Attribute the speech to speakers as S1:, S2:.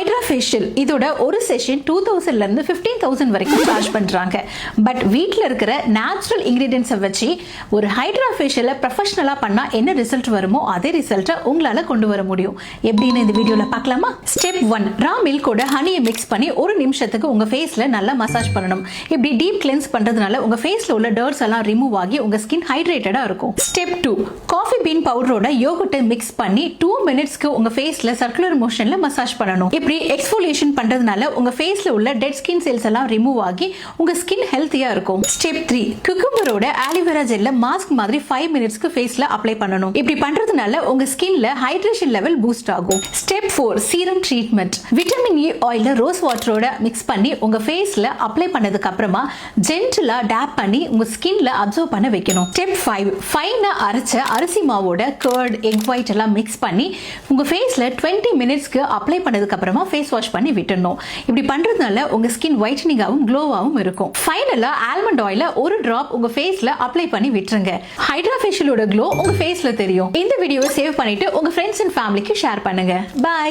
S1: Hydra facial இதோட ஒரு session 2000 ல இருந்து 15000 வரைக்கும் சார்ஜ் பண்றாங்க. பட் வீட்ல இருக்கிற நேச்சுரல் இன்கிரிடியன்ட்ஸை வச்சு ஒரு ஹைட்ரா ஃபேஷியலை ப்ரொஃபஷனலா பண்ணா என்ன ரிசல்ட் வருமோ அதே ரிசல்ட்டை உங்களால கொண்டு வர முடியும். எப்படின்னு இந்த வீடியோல பார்க்கலாமா? ஸ்டெப் 1, ரா மில்கோட ஹனியை மிக்ஸ் பண்ணி ஒரு நிமிஷத்துக்கு உங்க ஃபேஸ்ல நல்லா மசாஜ் பண்ணணும். இப்படி டீப் கிளென்ஸ் பண்றதுனால உங்க ஃபேஸ்ல உள்ள டர்ட்ஸ் எல்லாம் ரிமூவ் ஆகி உங்க ஸ்கின் ஹைட்ரேட்டடா இருக்கும். ஸ்டெப் 2, காஃபி பீன் பவுடரோட யோகர்ட்டை மிக்ஸ் பண்ணி 2 மினிட்ஸ்க்கு உங்க ஃபேஸ்ல சர்க்குலர் மோஷன்ல மசாஜ் பண்ணணும். இப்படி எக்ஸ்ஃபோலியேஷன் பண்றதுனால உங்க ஃபேஸ்ல உள்ள டெட் ஸ்கின் செல்ஸ் எல்லாம் ரிமூவ் ஆகி உங்க ஸ்கின் ஹெல்த்தியா இருக்கும். ஸ்டெப் 3, குக்கும்பரோட ஆலிவேரா ஜெல்ல மாஸ்க் மாதிரி 5 மினிட்ஸ்க்கு ஃபேஸ்ல அப்ளை பண்ணணும். இப்படி பண்றதுனால உங்க ஸ்கின்ல ஹைட்ரேஷன் லெவல் பூஸ்ட் ஆகும். Step 4, serum treatment. Vitamin E ஆயில ரோஸ் வாட்டரோட மிக்ஸ் பண்ணி உங்க ஃபேஸ்ல அப்ளை பண்ணதுக்கு அப்புறமா ஜென்டிலா டேப் பண்ணி உங்க ஸ்கின்ல அப்சர்வ் பண்ண வைக்கணும். ஸ்டெப் 5, ஃபைனா அரைச்ச அரிசி மாவோட கர்ட், எக் ஒயிட் எல்லாம் மிக்ஸ் பண்ணி உங்க ஃபேஸ்ல 20 மினிட்ஸ்க்கு அப்ளை பண்ணதுக்கு அப்புறமா ஃபேஸ் வாஷ் பண்ணி விட்டுறணும். இப்படி பண்றதுனால உங்க ஸ்கின் ஒயிட்டனிங்காவும் க்ளோவாவும் இருக்கும். ஃபைனலா ஆல்மண்ட் ஆயில ஒரு டிராப் உங்க ஃபேஸ்ல அப்ளை பண்ணி விட்டுருங்க. ஹைட்ரா ஃபேஷியலோட க்ளோ உங்க ஃபேஸ்ல தெரியும். இந்த வீடியோவை சேவ் பண்ணிட்டு உங்க ஃப்ரெண்ட்ஸ் அண்ட் ஃபேமிலிக்கு ஷேர் பண்ணுங்க. பை.